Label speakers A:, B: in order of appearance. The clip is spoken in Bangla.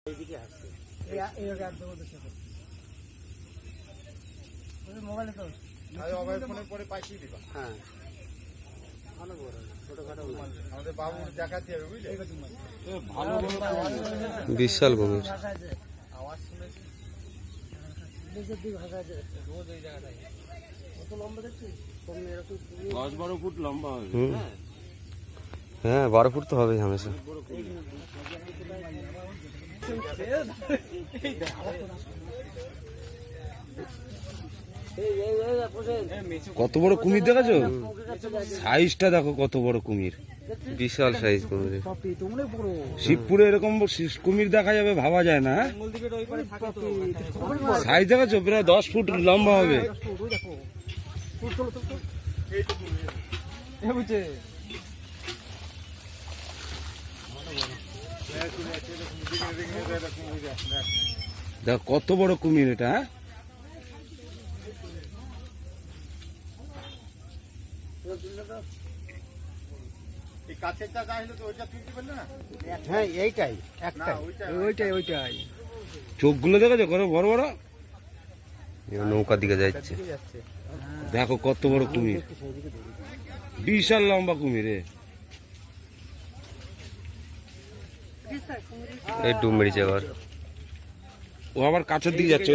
A: এইদিকে আসছে
B: মোবাইলে তো
A: মোবাইল ফোনে পরে পাঠিয়ে দিবা। হ্যাঁ অনেক বড় ছোটখাটো আমাদের বাবু দেখাতে হবে বুঝলে।
C: বিশাল কুমির।
A: আওয়াজ শুনেছি
B: নিচের দিকে ভাষা আছে রোজ এই জায়গাটায় কত লম্বা দেখছিস?
D: 10-12 ফুট লম্বা হবে।
C: হ্যাঁ 12 ফুট তো হবেই হামেশা। কত বড় কুমির দেখাছো? সাইজটা দেখো কত বড় কুমির, বিশাল সাইজ কুমির। শিবপুরে এরকম কুমির দেখা যাবে ভাবা যায় না। সাইজ দেখাছো প্রায় 10 ফুট লম্বা হবে। দেখ কত বড় কুমির এটা।
A: হ্যাঁ এইটাই
C: চোখগুলো দেখেছো কত বড় বড়। নৌকার দিকে যাচ্ছে, দেখো কত বড় কুমির, বিশাল লম্বা কুমির। এই ডুব মেরেছে আবার, ও আবার কাছের দিকে যাচ্ছে।